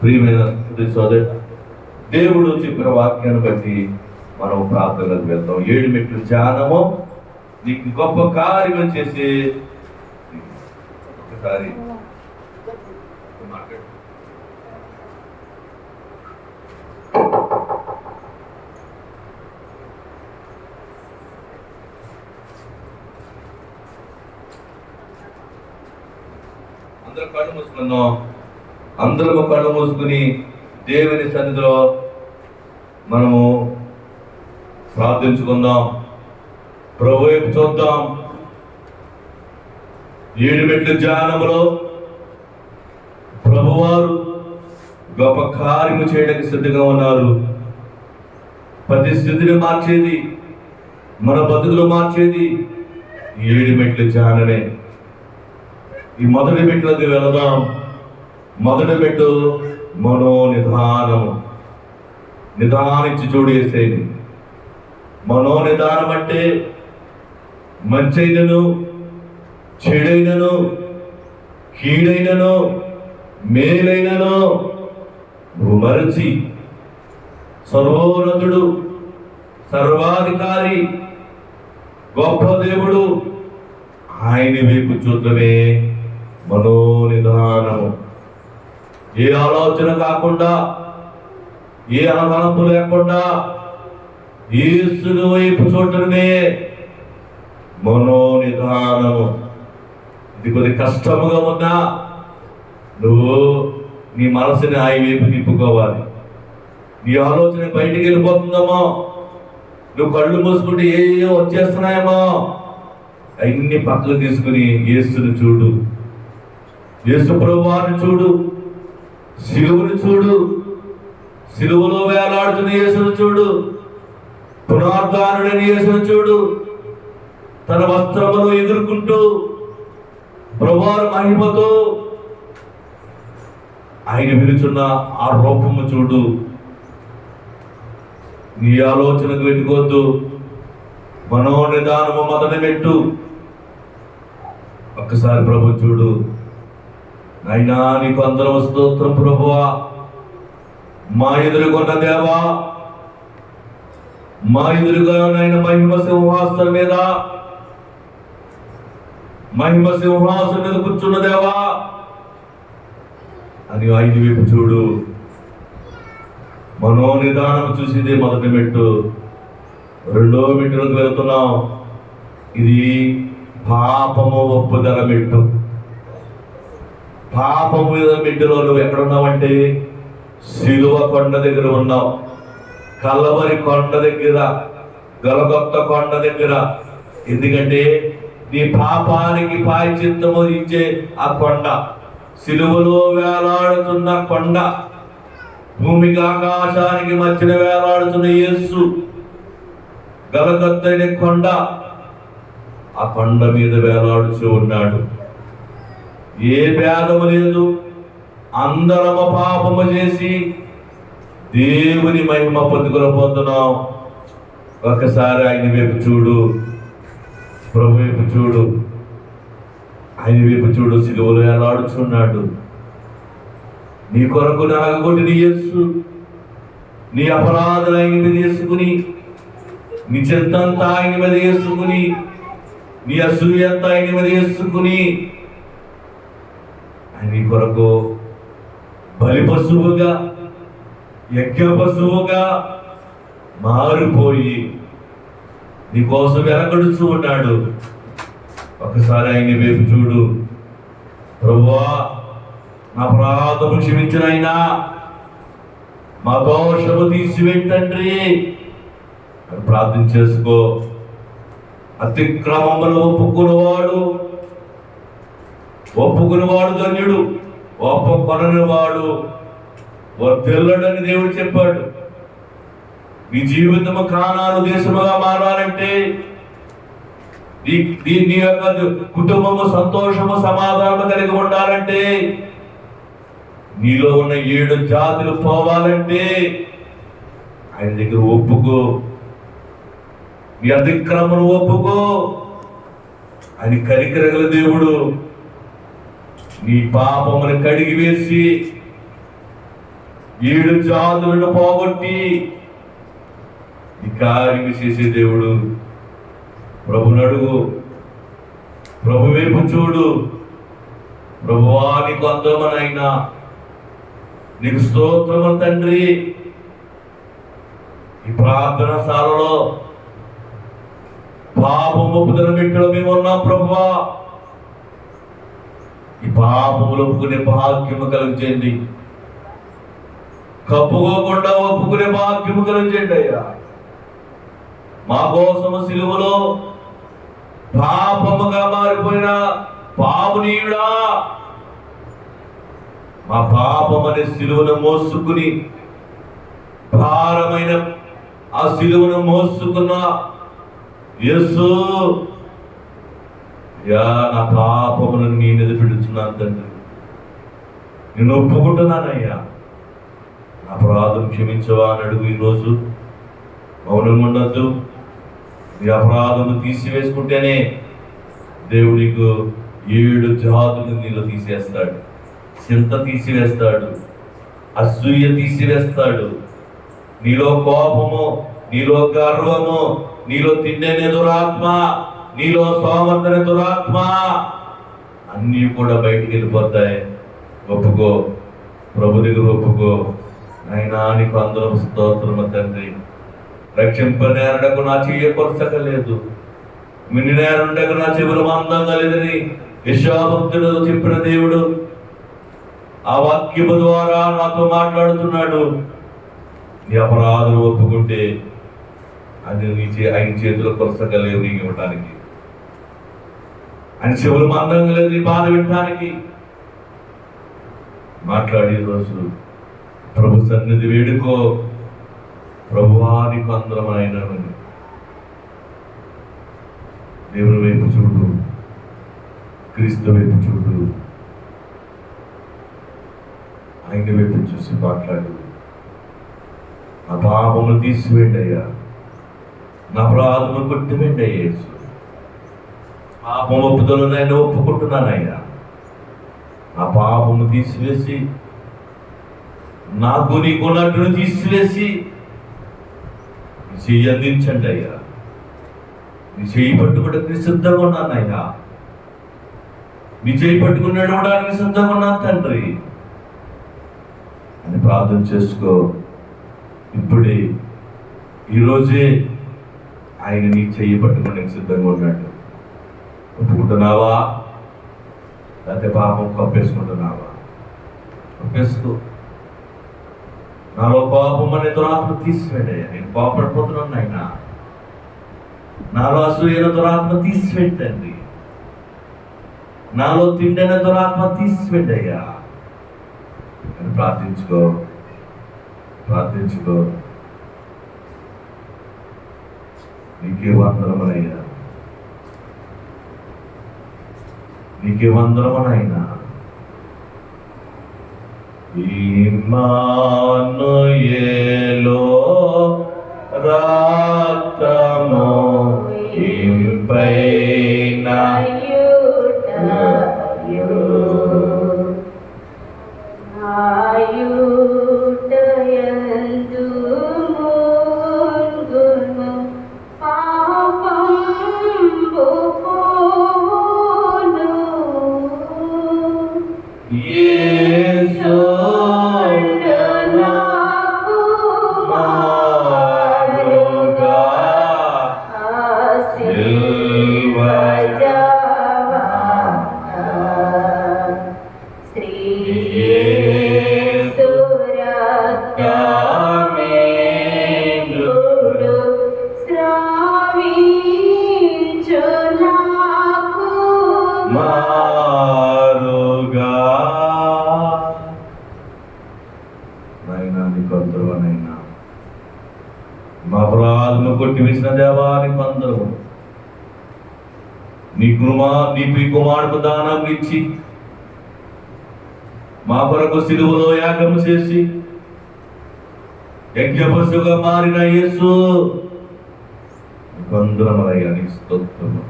ప్రియమైన సోదరు, దేవుడు చెప్పిన వాక్యాన్ని బట్టి మనం ప్రార్థనలకు వెళ్తాం. 7 మెట్లు ధ్యానము నీకు గొప్ప కార్యం చేసి ఒకసారి అందరూ కళ్ళు మూసుకుందాం. అందరము కళ్ళు మూసుకుని దేవుని సన్నిధిలో మనము ప్రార్థించుకుందాం. ప్రభు వైపు చూద్దాం. 7 మెట్ల ధ్యానములో ప్రభువారు గొప్ప కార్యము చేయడానికి సిద్ధంగా ఉన్నారు. ప్రతి స్థితిని మార్చేది, మన బతుకులు మార్చేది 7 మెట్ల ధ్యానమే. ఈ మొదటి మెట్లకి వెళదాం. మొదటి మెట్టు మనోనిధానము. నిదానించి చూడేసేది. మనోనిధానం అంటే మంచైనను చెడైనను కీడైనను మేలైనను మరచి సర్వోన్నతుడు, సర్వాధికారి, గొప్ప దేవుడు ఆయన వైపు చూడమే మనోనిధానము. ఏ ఆలోచన కాకుండా, ఏ అలవలపు లేకుండా యేసుని వైపు చూడటమే మనోనిధానము. ఇది కొద్ది కష్టముగా ఉన్నా నువ్వు నీ మనసుని ఆయన వైపు తిప్పుకోవాలి. నీ ఆలోచన బయటికి వెళ్ళిపోతుందేమో, నువ్వు కళ్ళు మూసుకుంటే ఏయో వచ్చేస్తున్నాయేమో, అన్ని పక్కలు తీసుకుని యేసుని చూడు. యేసు ప్రభువాన్ని చూడు, సిలువను చూడు, సిలువలో వేలాడుతున్న యేసును చూడు, పునరుద్ధానుడైన యేసును చూడు. తన వస్త్రమును ఎదుర్కొంటూ ప్రభువారు మహిమతో ఆయన విలుచున్న ఆ రూపము చూడు. నీ ఆలోచనకు పెట్టుకోవద్దు. మనోనిధానము మొదటి పెట్టు. ఒక్కసారి ప్రభు చూడు. అయినా నీకు అందరం స్తోత్రం ప్రభువా. మా ఎదురుకున్న దేవా, మా ఎదురుగా నాయన మహిమ సింహాసనం మీద, మహిమ సింహాసనం మీద కూర్చున్న దేవా అని ఆయన వైపు చూడు. మనోనిధానం చూసిందే మొదటి మెట్టు. రెండో మెట్టులకు వెళ్తున్నాం. ఇది పాపము ఒప్పుదల మెట్టు. పాపము మెట్టులో నువ్వు ఎక్కడున్నావంటే సిలువ కొండ దగ్గర ఉన్నావు. కలవరి కొండ దగ్గర, గలగొత్త కొండ దగ్గర. ఎందుకంటే నీ పాపానికి ప్రాయశ్చిత్తము ఇచ్చే ఆ కొండ, సిలువలో వేలాడుతున్న కొండ, భూమికి ఆకాశానికి మధ్యన వేలాడుతున్న యేసు, గలగొత్తైన కొండ. ఆ కొండ మీద వేలాడుతూ ఉన్నాడు. ఏ భేదము లేదు. అందరము పాపము చేసి దేవుని మహిమ పొందుతున్నాం. ఒక్కసారి ఆయన వైపు చూడు. ప్రభు వైపు చూడు. ఆయన వైపు చూడు. సిలువలో వేలాడుచున్నాడు. నీ కొరకు నలగొట్టిన యేసు నీ అపరాధులు ఆయన మీద వేసుకుని, నీ చెత్తంతా ఆయన మీద వేసుకుని, నీ అసూయంతా ఆయన మీద వేసుకుని, నీ కొరకు బలి పశువుగా, యజ్ఞ పశువుగా మారిపోయి నీ కోసం వెలగడుచు ఉన్నాడు. ఒకసారి ఆయన వైపు చూడు. ప్రభువా, నా అపరాధము క్షమించిన అయినా, మా దోషము తీసివేయండి అని ప్రార్థన చేసుకో. అతిక్రమములు ఒప్పుకునేవాడు ధన్యుడు, ఒప్పుకొననివాడు వర్ధిల్లడని దేవుడు చెప్పాడు. నీ జీవితము కానాను దేశముగా మారాలంటే, నీ యొక్క కుటుంబము సంతోషము సమాధానము కలిగి ఉండాలంటే, నీలో ఉన్న 7 జాతులు పోవాలంటే ఆయన దగ్గర ఒప్పుకో. నీ అతిక్రమను ఒప్పుకో. ఆయన కనికరగల దేవుడు. నీ పాపమును కడిగి వేసి 7 జాతులను పోగొట్టి ఈ కార్యం చేసే దేవుడు. ప్రభుని అడుగు, ప్రభు వైపు చూడు. ప్రభువా నీకు అందరమనైనా, నీకు స్తోత్రము తండ్రి. ఈ ప్రార్థన శాలలో పాపం ఒప్పుదల మెట్టులో మేము ఉన్నాం ప్రభువా. ఈ పాపములు ఒప్పుకునే భాగ్యము కలిగించండి. కప్పుకోకుండా ఒప్పుకునే భాగ్యము కలిగించండి అయ్యా. మా కోసము సిలువలో పాపముగా మారిపోయిన పాపునీయుడా, మా పాపమనే సిలువను మోసుకుని భారమైన ఆ సిలువను మోసుకున్న యేసు, యా నా పాపములను నీ మీద పెడుతున్నాను తండ్రి. నేను ఒప్పుకుంటున్నానయ్యా, నా అపరాధం క్షమించవా అని అడుగు. ఈరోజు మౌనం ఉండద్దు. నీ అపరాధము తీసివేసుకుంటేనే దేవుడు నీకు 7 జాతులు నీలో తీసేస్తాడు. చింత తీసివేస్తాడు, అసూయ తీసివేస్తాడు. నీలో కోపము, నీలో గర్వము, నీలో తిండేనే దురాత్మ, నీలో సోమర్తనే దురాత్మ అన్నీ కూడా బయటికి వెళ్ళిపోతాయి. ఒప్పుకో, ప్రభు దగ్గర ఒప్పుకో. నాయనా నీకు అందరం స్తోత్రము తండ్రి. రక్షింపనేరడకు నా చెయ్య కొరచకలేదు, మిన్ని నేరుండకు నా చెవులు మందంగా లేదని యెషయాభక్తుడు చెప్పిన దేవుడు ఆ వాక్యము ద్వారా నాతో మాట్లాడుతున్నాడు. నీ అపరాధం ఒప్పుకుంటే అది ఆయన చేతిలో కొరసగలేవు నీకు ఇవ్వటానికి. ఆయన చెవులు మందంగా లేదు నీ బాధ వినటానికి. మాట్లాడే రోజు ప్రభు సన్నిధి వేడుకో. ప్రభువా నీకు అందరమైన దేవుని వైపు చూడు, క్రీస్తు వైపు చూడు, ఆయన వైపు చూసి మాట్లాడు. నా పాపము తీసివేయండి అయ్యా, నా అపరాధము కొట్టివేయండి అయ్యా. యేసు పాపం ఒప్పుదల నేను ఒప్పుకుంటున్నానయ్యా. నా పాపము తీసివేసి, నాకు నీకున్నట్టును తీసివేసి నీ చెయ్యి అందించండి అయ్యా. నీ చెయ్యి పట్టుకోవడానికి సిద్ధంగా ఉన్నానయ్యా. నీ చెయ్యి పట్టుకుని నడవడానికి సిద్ధంగా ఉన్నాను తండ్రి అని ప్రార్థన చేసుకో. ఇప్పుడే ఈరోజే ఆయన నీ చెయ్యి పట్టుకోవడానికి సిద్ధంగా ఉన్నాడు. ఒప్పుకుంటున్నావా? లేకపోతే పాపం కప్పేసుకుంటున్నావా? కప్పేసుకో. నాలో పాపం అనే దురాత్మ తీసివేడయ్యా. నేను పాపడిపోతున్నాను ఆయన. నాలో అసూయన దురాత్మ తీసివేయండి. నాలో తిండైన దురాత్మ తీసివేడయ్యా అని ప్రార్థించుకో, ప్రార్థించుకో. నీకే వందనమనయ్యా, నీకే వందనమనైనా. ఇమ్మానుయేలో రాతము ఇంపైన మా అపరాధము కొట్టివేసిన దేవానికి అందరూ నీ కుమారుడు దానం ఇచ్చి మా కొరకు సిలువలో యాగం చేసి యజ్ఞపశుగా మారిన యేసు అందరమయ్యా నీకు స్తోత్రము.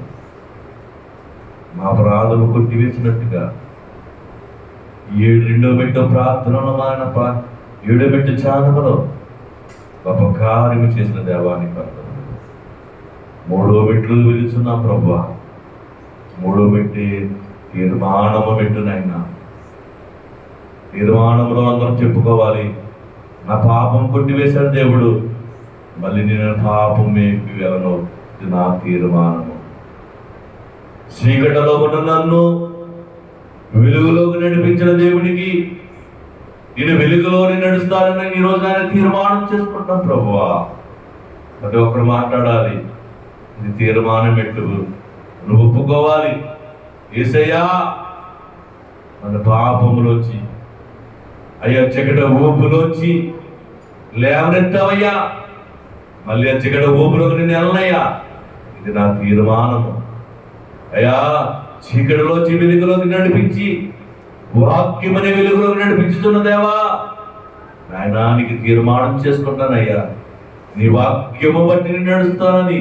మా అపరాధము కొట్టివేసినట్టుగా 7 ప్రార్థనలో మారిన ఈడబెట్టి ఛానములో గొప్ప కార్యము చేసిన దేవానికి వందనాలు. మూడో మెట్లు వెలుచున్నాం ప్రభువా. మూడో మెట్టి తీర్మానము మెట్టునైనా తీర్మానంలో అందరం చెప్పుకోవాలి, నా పాపం కొట్టివేశాడు దేవుడు, మళ్ళీ నేను పాపం మేపి వెళ్ళను. ఇది నా తీర్మానము. చీకటిలో ఉన్న నన్ను వెలుగులోకి నడిపించిన దేవుడికి నేను వెలుగులోని నడుస్తానని ఈరోజు ఆయన తీర్మానం చేసుకుంటాం ప్రభువా. ప్రతి ఒక్కరు మాట్లాడాలి, ఇది తీర్మానం పెట్టు, నువ్వు ఒప్పుకోవాలి. యేసయ్యా మన పాపములోంచి, అయ్యా చీకటి ఊపులోంచి లేవనెత్తావయ్యా, మళ్ళీ ఆ చీకటి ఊపులోకి నేను వెళ్ళనయ్యా, ఇది నా తీర్మానము. అయ్యా చీకటిలోంచి వెలుగులోకి నడిపించి వాక్యమనే వెలుగులోకి నడిపించుతున్న దేవా, నాయనా నీకు తీర్మానం చేసుకుంటానయ్యా, నీ వాక్యము బట్టి నేను నడుస్తానని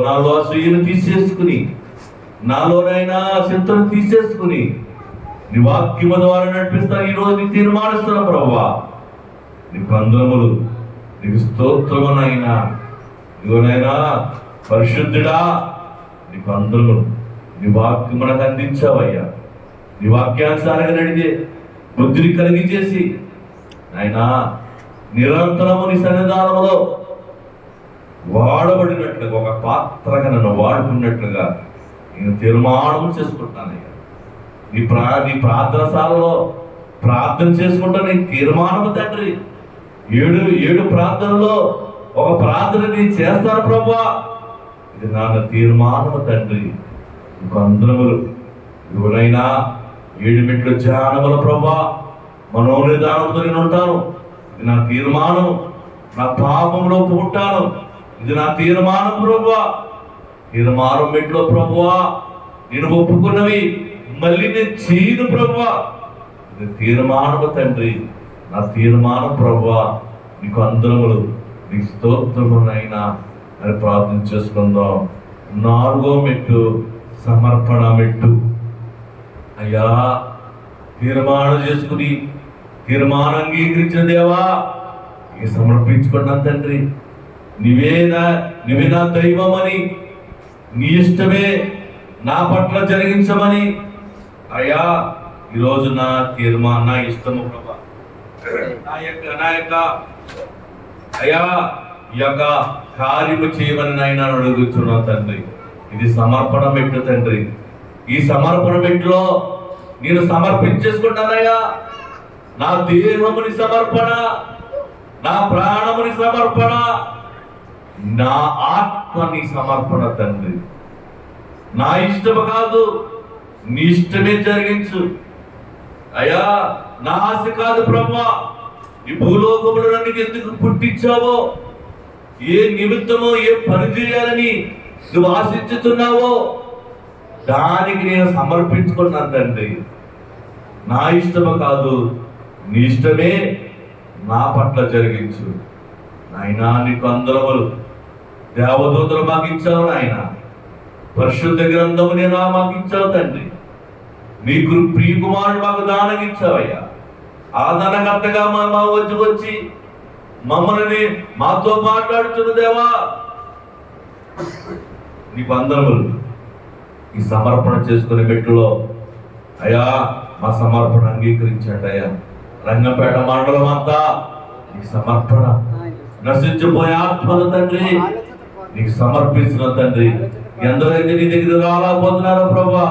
నాలో అసూయను తీసేసుకుని, నాలోనైనా చింతను తీసేసుకుని నీ వాక్యము ద్వారా నడిపిస్తాను. ఈరోజు నీ తీర్మానిస్తున్నా ప్రభువా. నీ వందనములు, నీకు స్తోత్రమునైనా. ఇదిగోనైనా పరిశుద్ధుడా, నీకు వందనములు. నీ వాక్యం మనకు అందించావయ్యా. నీ వాక్యానుసారంగా నడిగే బుద్ధిని కలిగి చేసి నాయనా నిరంతరము నీ సన్నిధానంలో వాడబడినట్లుగా, ఒక పాత్రగా నన్ను వాడుకున్నట్లుగా నేను తీర్మానం చేసుకుంటానయ్యా. నీ ప్రార్థనశాలలో ప్రార్థన చేసుకుంటా నీ తీర్మానము తండ్రి. ఏడు ప్రార్థనలో ఒక ప్రార్థన నేను చేస్తాను ప్రభువా, ఇది నా తీర్మానము తండ్రి. ఇంకొందరములు ఎవరైనా 7 మెట్ల ధ్యానముల ప్రభువా, మనోనిదానంతో నేను ఉంటాను. ఇది నా తీర్మానం. నా పాపంలో పుట్టాను, ఇది నా తీర్మానం ప్రభువా. తీర్మానం మెట్లో ప్రభువా నేను ఒప్పుకున్నవి మళ్ళీ నేను చేయను ప్రభువా, ఇది తీర్మానము తండ్రి. నా తీర్మానం ప్రభువా. నీకు అందరములు, నీకు స్తోత్రమునైనా అని ప్రార్థన చేసుకుందాం. 4వ మెట్టు సమర్పణ మెట్టు. అయ్యా తీర్మానం చేసుకుని తీర్మానం అంగీకరించిన దేవా, ఇక సమర్పించుకున్నాను తండ్రి. నీవే నా దైవమని, నీ ఇష్టమే నా పట్ల జరిగించమని అయ్యా ఈరోజు నా తీర్మానం, నా ఇష్టము ప్రభా, నా యొక్క అయ్యా ఈ యొక్క కార్యము చేయమని నాయన అడుగుతున్నాను తండ్రి. ఇది సమర్పణ మెట్టు తండ్రి. ఈ సమర్పణ మెట్టులో నేను సమర్పించేసుకుంటానయ్యా. నా దేహముని సమర్పణ, నా ప్రాణముని సమర్పణ, నా ఆత్మని సమర్పణ తండ్రి. నా ఇష్టము కాదు, నీ ఇష్టమే జరిగించు అయ్యా. నా ఆశ కాదు ప్రభువా. ఈ భూలోకములో నన్ను ఎందుకు పుట్టించావో, ఏ నిమిత్తమో, ఏ పని చేయాలని నువ్వు ఆశించుతున్నావో దానికి నేను సమర్పించుకున్నాను తండ్రి. నా ఇష్టము కాదు, నీ ఇష్టమే నా పట్ల జరిగించు నాయనా. నీకు అందరములు దేవదూతలు మాకు ఇచ్చావు నాయన, పరిశుద్ధ గ్రంథము నేను మాకు ఇచ్చావు తండ్రి. నీకు ప్రియకుమారుడు మాకు దానం ఇచ్చావయ్యా. ఆ దానకర్తగా మా వచ్చి మమ్మల్ని మాతో మాట్లాడుతున్న దేవా, నీకు అందరములు. ఈ సమర్పణ చేసుకునే మెట్టులో అయ్యా మా సమర్పణ అంగీకరించండి అయ్యా. రంగంపేట మండలం అంతా నీ సమర్పణ, నశించిపోయే ఆత్మల తండ్రి నీకు సమర్పించిన తండ్రి. ఎందరైతే నీ దగ్గర రాలేకపోతున్నారో ప్రభా,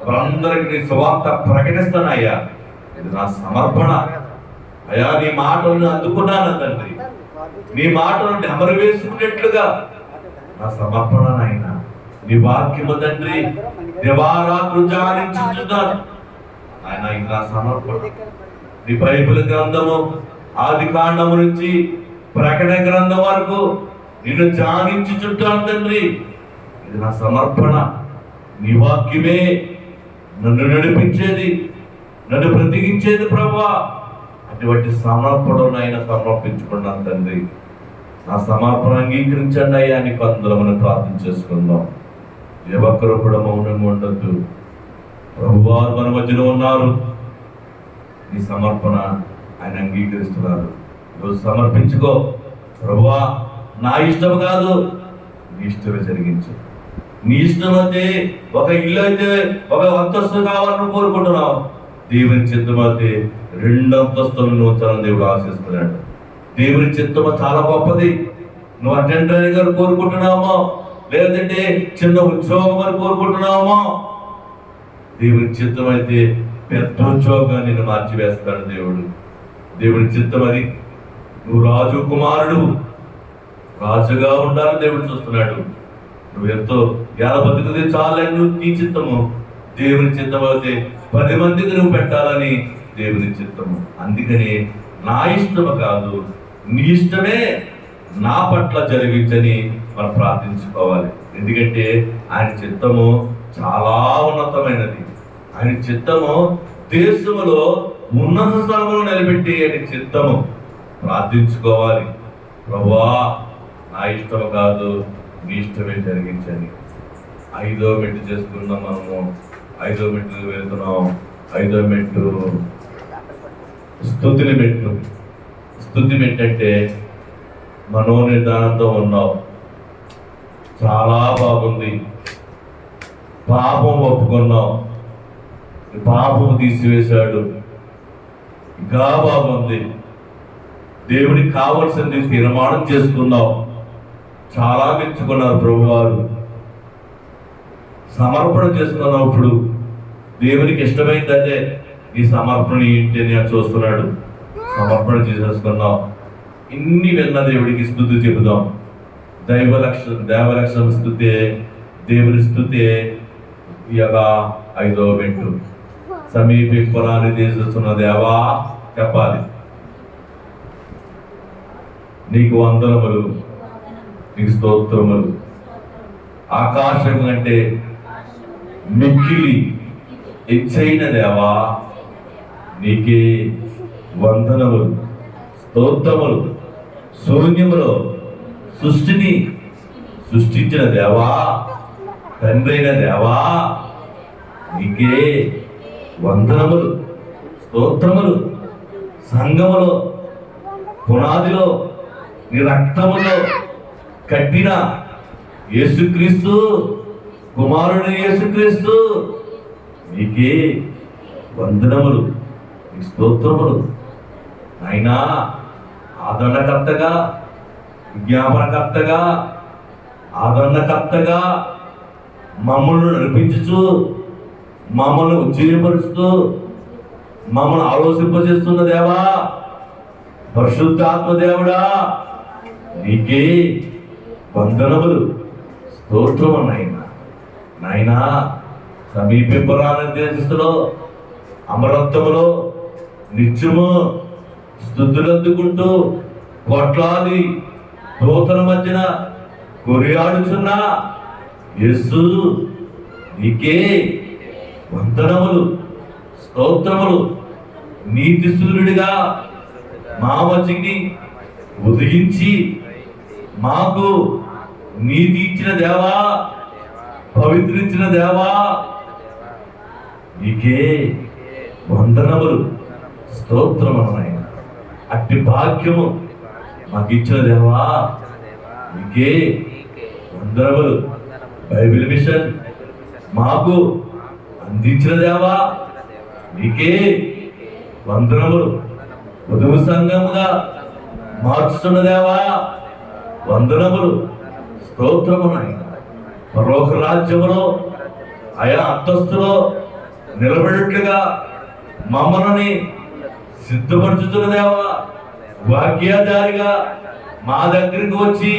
వారందరికి నీ సువార్త ప్రకటిస్తానయ్యా. ఇది నా సమర్పణ అయ్యా. నీ మాటలను అందుకున్నాను తండ్రి. నీ మాటలను నెమరు వేసుకున్నట్లుగా నా సమర్పణ నాయన. నీ వాక్యము తండ్రి దివారాత్రులు ధ్యానించుచున్నాను ఆయన. ఇది నా సమర్పణ. నీ బైబిల్ గ్రంథము ఆది కాండము నుంచి ప్రకటన గ్రంథం వరకు నిన్ను ధ్యానించుచుంటాను తండ్రి. ఇది నా సమర్పణ. నీ వాక్యమే నన్ను నడిపించేది, నన్ను బ్రతికించేది ప్రభువా. అటువంటి సమర్పణనైనా సమర్పించుకున్నాను తండ్రి. నా సమర్పణ అంగీకరించండి అయ్యా. నీకు అందరమని ప్రార్థన చేసుకుందాం. ఏ ఒక్కరు కూడా మౌనంగా ఉండద్దు. ప్రభువారు మన మధ్యలో ఉన్నారు. నీ సమర్పణ ఆయన అంగీకరిస్తున్నారు. ఈరోజు సమర్పించుకో. ప్రభువా, నా ఇష్టం కాదు, నీ ఇష్టమే జరిగించు. నీ ఇష్టం అయితే ఒక ఇల్లు అయితే ఒక అంతస్తు కావాలని కోరుకుంటున్నావు, దేవుని చిత్తం అయితే 2 అంతస్తులను ఉంచాలని దేవుడు ఆశిస్తున్నాడు. దేవుని చిత్తము చాలా గొప్పది. నువ్వు అటెండర్ గారు కోరుకుంటున్నామో, లేదంటే చిన్న ఉద్యోగం అని కోరుకుంటున్నామో, దేవుని చిత్తం అయితే పెద్ద ఉద్యోగాన్ని నిన్ను మార్చివేస్తాడు దేవుడు. దేవుని చిత్తం అది. నువ్వు రాజు కుమారుడు, రాజుగా ఉండాలని దేవుడు చూస్తున్నాడు. నువ్వు ఎంతో ఎలా బతుకుతే చాలని నువ్వు నీ చిత్తము. దేవుని చిత్తం అయితే 10 మందికి నువ్వు పెట్టాలని దేవుని చిత్తము. అందుకని నా ఇష్టము కాదు, నీ ఇష్టమే నా పట్ల జరిగించని మనం ప్రార్థించుకోవాలి. ఎందుకంటే ఆయన చిత్తము చాలా ఉన్నతమైనది. ఆయన చిత్తము దేశములో ఉన్నత స్థలంలో నిలబెట్టి ఆయన చిత్తము ప్రార్థించుకోవాలి. ప్రభువా, నా ఇష్టం కాదు, నీ ఇష్టమే జరిగించని. 5వ మెట్టు చేసుకున్నాం మనము. 5వ మెట్టు వెళ్తున్నాం. 5వ మెట్టు స్తుతుల మెట్టు. స్తుతి మెట్టు అంటే మనోనిర్ధానంతో ఉన్నావు, చాలా బాగుంది, పాపం ఒప్పుకున్నావు, పాపం తీసివేశాడు, ఇంకా బాగుంది, దేవుడికి కావలసింది తీర్మానం చేసుకున్నావు, చాలా మెచ్చుకున్నారు ప్రభువారు. సమర్పణ చేసుకున్నప్పుడు దేవునికి ఇష్టమైందంటే ఈ సమర్పణ ఏంటి అని చూస్తున్నాడు. సమర్పణ చేసేసుకున్నావు. ఇన్ని విన్న దేవుడికి స్తుతి చెబుదాం. దేవలక్షణ స్తుతే, దేవుని స్తుతే. ఇక 5వ మెట్టు సమీపింపరాని చేస్తున్న దేవా చెప్పాలి. నీకు వందనములు, నీకు స్తోత్రములు. ఆకాశం కంటే మిక్కిలి ఎచ్చైన దేవా నీకే వందనములు, స్తోత్రములు. శూన్యములో సృష్టిని సృష్టించిన దేవా, తండ్రైన దేవా నీకే వందనములు, స్తోత్రములు. సంఘములో పునాదిలో నీ రక్తములో కట్టిన యేసుక్రీస్తు, కుమారుడు యేసుక్రీస్తు నీకే వందనములు, నీ స్తోత్రములు. అయినా ఆదరణకర్తగా, విజ్ఞాపనకర్తగా, ఆదరణకర్తగా మమ్మల్ని నడిపించుచు, మమ్మల్ని ఉజ్జీవపరుస్తూ, మమ్మల్ని ఆలోచింపజేస్తున్న దేవా, పరిశుద్ధాత్మ దేవుడా నీకే వందనములు, స్తోత్రము. నాయనా సమీపింపరాని దేశస్తులో అమరత్వములో నిత్యము స్తుతులు అందుకుంటూ కోట్లాది దూతల మధ్యన కొనియాడుచున్న యేసు నీకే వందనములు, స్తోత్రములు. నీతి సూర్యుడిగా మా మధ్యని ఉదయించి మాకు నీతి ఇచ్చిన దేవా, పవిత్రించిన దేవా నీకే వందనములు, స్తోత్రములు. నాయన అట్టి భాగ్యము మాకు ఇచ్చిన దేవా నీకే వందనములు. బైబిల్ మిషన్ మాకు అందించిన దేవా నీకే వందనములు. వధువు సంఘముగా మార్చుతున్న దేవా వందనములు, స్తోత్రము. నాయన పరలోక రాజ్యములో ఆయా అంతస్తులో నిలబడేట్లుగా మమ్మల్ని సిద్ధపరచుతున్న దేవా, వాక్యాధారిగా మా దగ్గరికి వచ్చి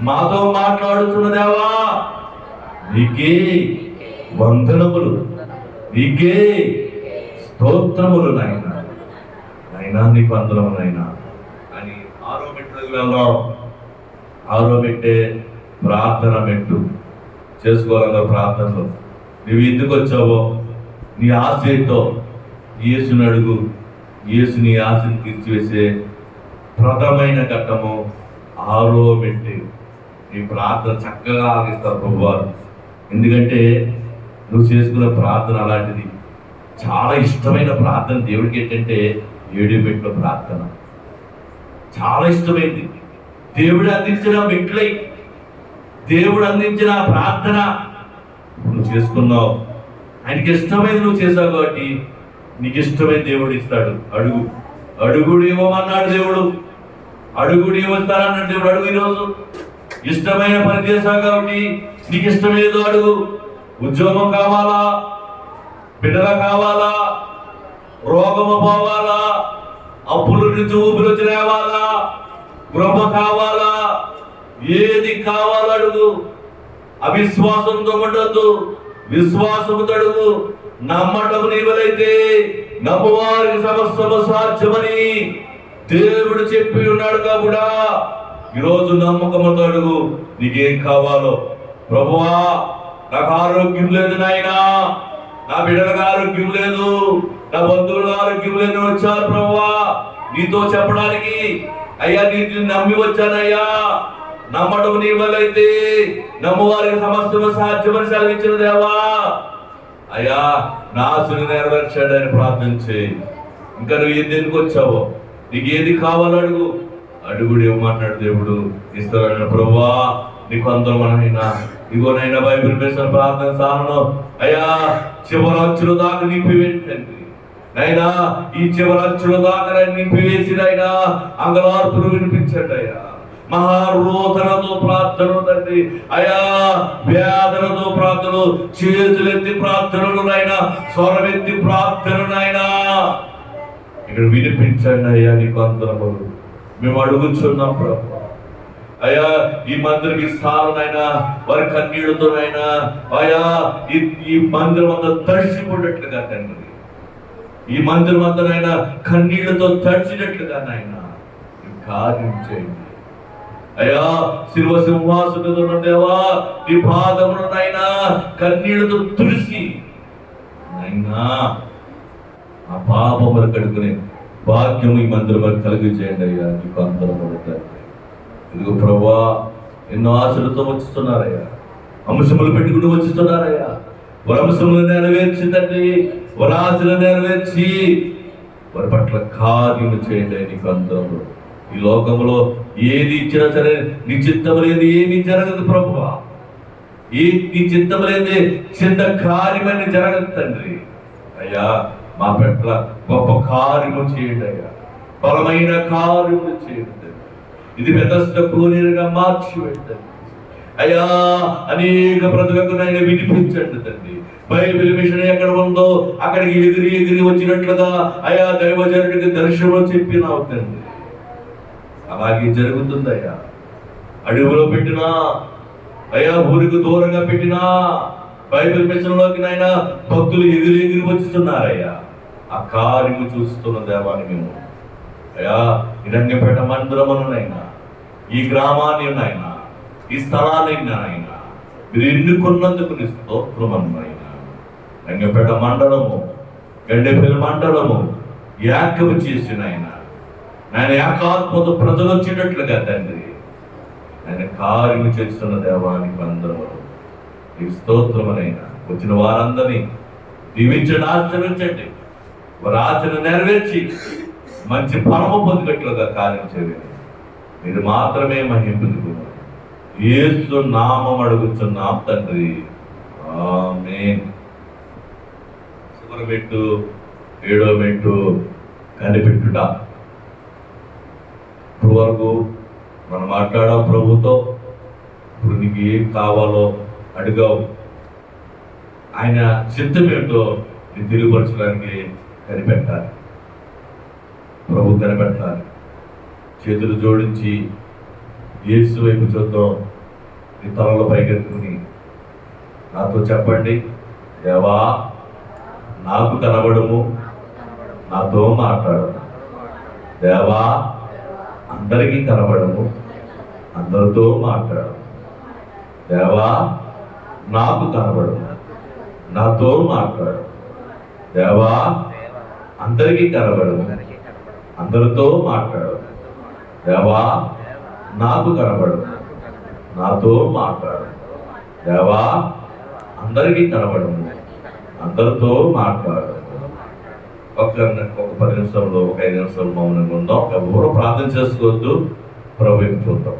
మాతో మాట్లాడుతున్న దేవా నీకే వందనములు, నీకే స్తోత్రములు. నాయనా నీకు వందనము నాయనా అని 6వ మెట్టుకు వెళ్దాం. 6వ మెట్టే ప్రార్థన మెట్టు. చేసుకోవాలన్నారు ప్రార్థనలో. నువ్వు ఎందుకు వచ్చావో నీ ఆశ ఏంటో యేసుని అడుగు. యేసు నీ ఆశను తీర్చివేసే ప్రథమైన ఘట్టము 6వ మెట్టు. నీ ప్రార్థన చక్కగా ఆగిస్తారు ప్రభువారు. ఎందుకంటే నువ్వు చేసుకున్న ప్రార్థన అలాంటిది. చాలా ఇష్టమైన ప్రార్థన దేవుడికి ఏంటంటే ఏడుమెట్ల ప్రార్థన చాలా ఇష్టమైంది. దేవుడు అందించిన మెట్లై, దేవుడు అందించిన ప్రార్థన నువ్వు చేసుకున్నావు. ఆయనకి ఇష్టమైంది నువ్వు చేసావు కాబట్టి నీకు ఇష్టమైన దేవుడు ఇస్తాడు. అడుగు, అడుగుడు ఇవ్వమన్నాడు దేవుడు. అడుగుడు ఇవ్వస్తానన్నాడు దేవుడు. అడుగు. ఈరోజు ఇష్టమైన పని చేసావు కాబట్టి నీకు ఇష్టమేదో అడుగు. ఉద్యోగం కావాలా, బిడ్డల కావాలా, రోగము పోవాలా, అప్పుల నుంచి ఊపిరి రావాలా, గృహ కావాలా, ఏది కావాలో అడుగు. అవిశ్వాసంతో ఉండొద్దు, విశ్వాసంతో అడుగు. నమ్మటం నీవలైతే నమ్మవారికి సమస్తము సాధ్యమని దేవుడు చెప్పి ఉన్నాడు. కాబడా ఈరోజు నమ్మకంతో అడుగు. నీకేం కావాలో, ప్రభువా నాకు ఆరోగ్యం లేదు నాయనా, నా బిడ్డలకు ఆరోగ్యం లేదు, నా బంధువులకు ఆరోగ్యం లేదు వచ్చారు ప్రభువా నీతో చెప్పడానికి. అయ్యా నీకు నమ్మి వచ్చానయ్యా. నమ్మడం నీ వల్లైతే నమ్మవారికి సమస్తము సాధ్యమని సెలవిచ్చిన దేవా, అయ్యా నా ఆశను నెరవేర్చాడని ప్రార్థన చేయి. ఇంకా నువ్వు ఎందుకు వచ్చావో, నీకు ఏది కావాలో అడుగు. అడుగుడు ఇవ్వమన్నాడు దేవుడు. ఇస్తాడు. ప్రభువా నీకు అందరమనైనా ఇగోనైనా బైబిల్ పేసిన ప్రార్థన స్థానంలో అయ్యా చివరచ్చుల దాకా నింపివేయండి నైనా. ఈ చివరచ్చుల దాకా నింపివేసినైనా అంగలార్పులు వినిపించండి అయ్యా. మహారోధనతో ప్రార్థనలు తండ్రి అయా, వ్యాధులతో ప్రార్థనలు, చేతులెత్తి ప్రార్థనలు నాయనా, స్వరమెత్తి ప్రార్థనలు నాయనా ఇక్కడ వినిపించండి అయ్యా. నీకు అందరములు మేము అడుగుచున్నాం ప్రభు. అయ్యా ఈ మందిరికి స్థానమైనా వారి కన్నీళ్లతోనైనా అయ్యా ఈ మందిరం అంతా తడిసిపోయినట్లుగా తండ్రి, ఈ మందిరం అంతనైనా కన్నీళ్లతో తడిచినట్లుగా నాయన కార్యం చేయండి అయ్యా. శిల్వ సింహాసనంలో దేవా నీ పాదములనైనా కన్నీళ్లతో తుడిసి నైనా ఆ పాపములు కడుకునే భాగ్యం ఈ మందిరం కలిగి చేయండి అయ్యా. నీకు అందరం ఇదిగో ప్రభువా ఎన్నో ఆశలతో వచ్చిస్తున్నారయ్యా, అంశములు పెట్టుకుని వచ్చిస్తున్నారయ్యా. వారి అంశములు నెరవేర్చి తండ్రి, వారి ఆశలు నెరవేర్చి వారి పట్ల కార్యము చేయండి. నీకు అందరూ ఈ లోకంలో ఏది ఇచ్చినా సరే నీ చిత్తం లేదు ఏమీ జరగదు ప్రభువా. నీ చిత్తం లేదే చిన్న కార్యమైన జరగదు తండ్రి. అయ్యా మా పట్ల గొప్ప కార్యము చేయండి అయ్యా, బలమైన కార్యము చేయండి. ఇది పెద్ద కోనేరుగా మార్చి పెట్టండి అయ్యా. అనేక ప్రజలకు నాయన వినిపించండి తండ్రి. బైబిల్ మిషన్ ఎక్కడ ఉందో అక్కడికి ఎగిరి ఎగిరి వచ్చినట్లుగా అయా దైవజనుడికి దర్శనం చెప్పినావు తండ్రి. అలాగే జరుగుతుందయ్యా. అడవిలో పెట్టినా అయ్యా, ఊరికి దూరంగా పెట్టినా బైబిల్ మిషన్లోకి నాయన భక్తులు ఎగిరి ఎగిరి వచ్చుతున్నారయ్యా. ఆ కార్యము చూస్తున్న దేవాన్ని మేము అయ్యా ఈ రంగపేట మందిరమునైనా, ఈ గ్రామాన్ని నాయనా, ఈ స్థలాన్ని నాయన మీరు ఎన్నుకున్నందుకు నీ స్తోత్రమన్నైనా. రంగపేట మండలము, గండేపల్లి మండలము ఏకము చేసిన ఆయన నేను ఏకాత్మతో ప్రజలు వచ్చేటట్లుగా తండ్రి ఆయన కార్యము చేస్తున్న దేవానికి అందరూ ఈ స్తోత్రమనైనా. వచ్చిన వారందరినీ దీవించండి, ఆచరించండి. వారి ఆచరణ నెరవేర్చి మంచి ఫలము పొందినట్లుగా కార్యం చేయండి. మీరు మాత్రమే మహిమ పొందుకున్నారు. యేసు నామం అడుగుచున్నాం తండ్రి, ఆమేన్. చివరి మెట్టు, 7వ మెట్టు కనిపెట్టుట. ఇప్పుడు వరకు మనం మాట్లాడాం ప్రభుతో. ఇప్పుడు నీకు ఏం కావాలో అడిగావు. ఆయన చిత్తం ఏంటో నీ తెలియపరచడానికి కనిపెట్టాలి. ప్రభు కనిపెట్టాలి. చేతులు జోడించి యేసు వైపు చూద్దాం. నీ తలలో పైకెత్తుకుని నాతో చెప్పండి, దేవా నాకు కనబడము, నాతో మాట్లాడము. దేవా అందరికీ కనబడము, అందరితో మాట్లాడము. దేవా నాకు కనబడము, నాతో మాట్లాడము. దేవా అందరికీ కనబడము, అందరితో మాట్లాడము. దేవా నాకు కనబడము, నాతో మాట్లాడము. దేవా అందరికీ కనబడము, అందరితో మాట్లాడము. ఒక 10 నిమిషంలో, ఒక 5 నిమిషాలు మౌనంగా ఉందాం. ఎవరు ప్రార్థన చేసుకోవద్దు, ప్రభువుని చూద్దాం.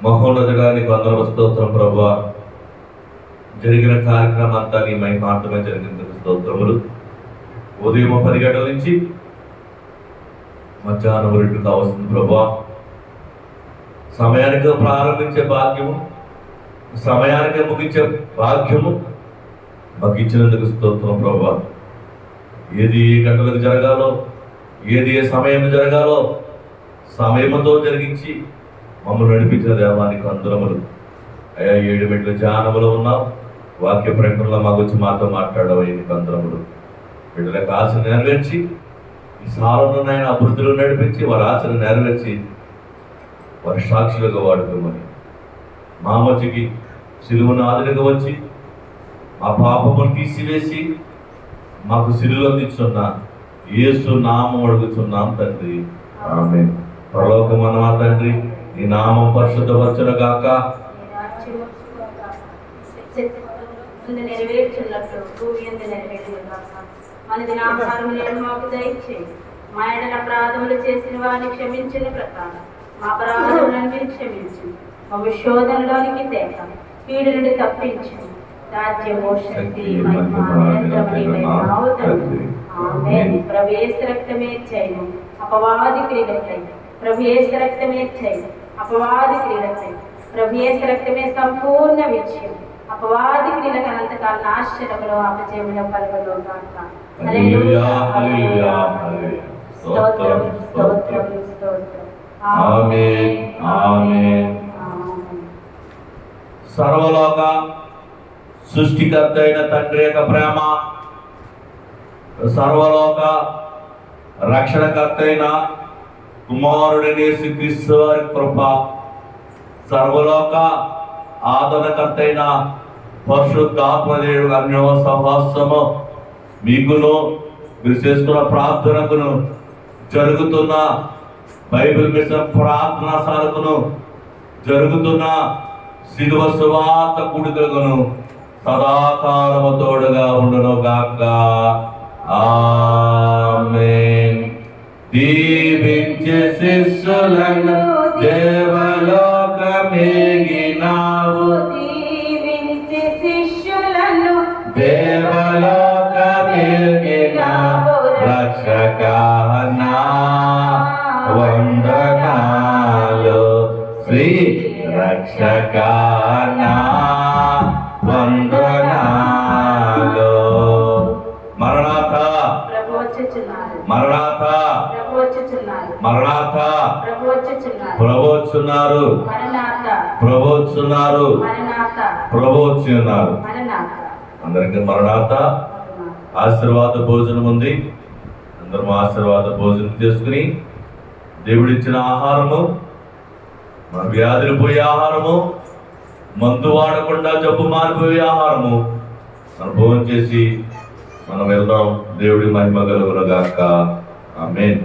మహోన్నతుడానికి వందనములు, స్తోత్రం ప్రభువా. జరిగిన కార్యక్రమం అంతా నీ మహిమార్థమే జరిగినందుకు స్తోత్రములు. ఉదయం 10 గంటల నుంచి మధ్యాహ్నం 2 కావస్తుంది ప్రభువా. సమయానికి ప్రారంభించే భాగ్యము, సమయానికి ముగించే భాగ్యము మాకు ఇచ్చినందుకు స్తోత్రం ప్రభువా. ఏది ఏ గంటలకు జరగాలో, ఏది ఏ సమయం జరగాలో సమయంతో జరిగించి మమ్మల్ని నడిపించిన దేవానికి వందనములు. అయ్యా 7 మెట్ల ధ్యానములో ఉన్నాం. వాక్య ప్రకటనలో మాకు వచ్చి మాతో మాట్లాడవు. నీకు వందనములు. బిడ్డలకు ఆశను నెరవేర్చి, ఈ సాలనైనా అభివృద్ధిలో నడిపించి, వారి ఆశను నెరవేర్చి వారి సాక్షులుగా వాడుకోమని, మా మధ్యకి సిలువను ఆదరణగా వచ్చి మా పాపమును తీసివేసి మాకు సిలువలో అందించున్న యేసు నామం అడుగుచున్నాం తండ్రి, ఆమేన్. పరలోకమున్న మా తండ్రి, నీ నామం పరిశుద్ధపరచును గాక. నెరవేర్చున్నట్లు భూమి యందు నెరవేరును గాక. మన దినాహారము నేడు మాకు దయచేయి. మా ఎడల అపరాధములు చేసిన వారిని క్షమించిన ప్రకారం మా అపరాధములను మీరు క్షమించు. మా శోధనలోనికి తేక కీడు నుండి తప్పించు. రాజ్యము, శక్తి, మహిమ నిరంతరము తండ్రి, ఆమేన్. ప్రభు యేసు రక్తమే చేయను అపవాది క్రియలకై, ప్రభు యేసు రక్తమే చేయను అపవాది క్రియలకై, ప్రభు యేసు రక్తమే సంపూర్ణ విజయం. అపవాది క్రియలకు అనంతకాల నాశనములో అపజయములో కలుగును గాక. హల్లెలూయా, హల్లెలూయా, హల్లెలూయా. స్తోత్రం, స్తోత్రం, స్తోత్రం. ఆమేన్, ఆమేన్. సర్వలోక సృష్టికర్త అయిన తండ్రి యొక్క ప్రేమ, సర్వలోక రక్షణకర్త అయిన కుమారుడైన యేసుక్రీస్తు వారి కృప, సర్వలోక ఆదరణకర్త అయిన పరిశుద్ధాత్మదేవుడు అన్యో సహవాసము మీకును, మీరు చేసుకున్న ప్రార్థనకును, జరుగుతున్న బైబిల్ మిషన్ ప్రార్థనా సాధకును, జరుగుతున్న సిలువ సువార్త కూడికలను సదాకాలము తోడుగా ఉండును గాక. ఆమేన్. దీవించే శిష్యులను దేవలోకమేగినావు, దీవించే శిష్యులను దేవలోకమేగినావు. రక్షకా నా వందనాలు, శ్రీ రక్షకా నా వందనాలు. మరణాత, ప్రభు వచ్చుచున్నారు, మరణాత, ప్రభు వచ్చుచున్నారు, మరణాత, ప్రభు వచ్చుచున్నారు, ప్రభోచున్నారు, మరణాత, ప్రభోచున్నారు, మరణాత, ప్రభోచున్నారు. మరణాత. అందరికీ మరణాత. ఆశీర్వాద భోజనం ఉంది. అందరం ఆశీర్వాద భోజనం చేసుకుని దేవుడిచ్చిన ఆహారము, మన వ్యాధులు పోయే ఆహారము, మందు వాడకుండా జబ్బు మారిపోయే ఆహారము మనం భోజనం చేసి మనం వెళ్దాం. దేవుడి మహిమ కలుగును గాక. ఆమేన్.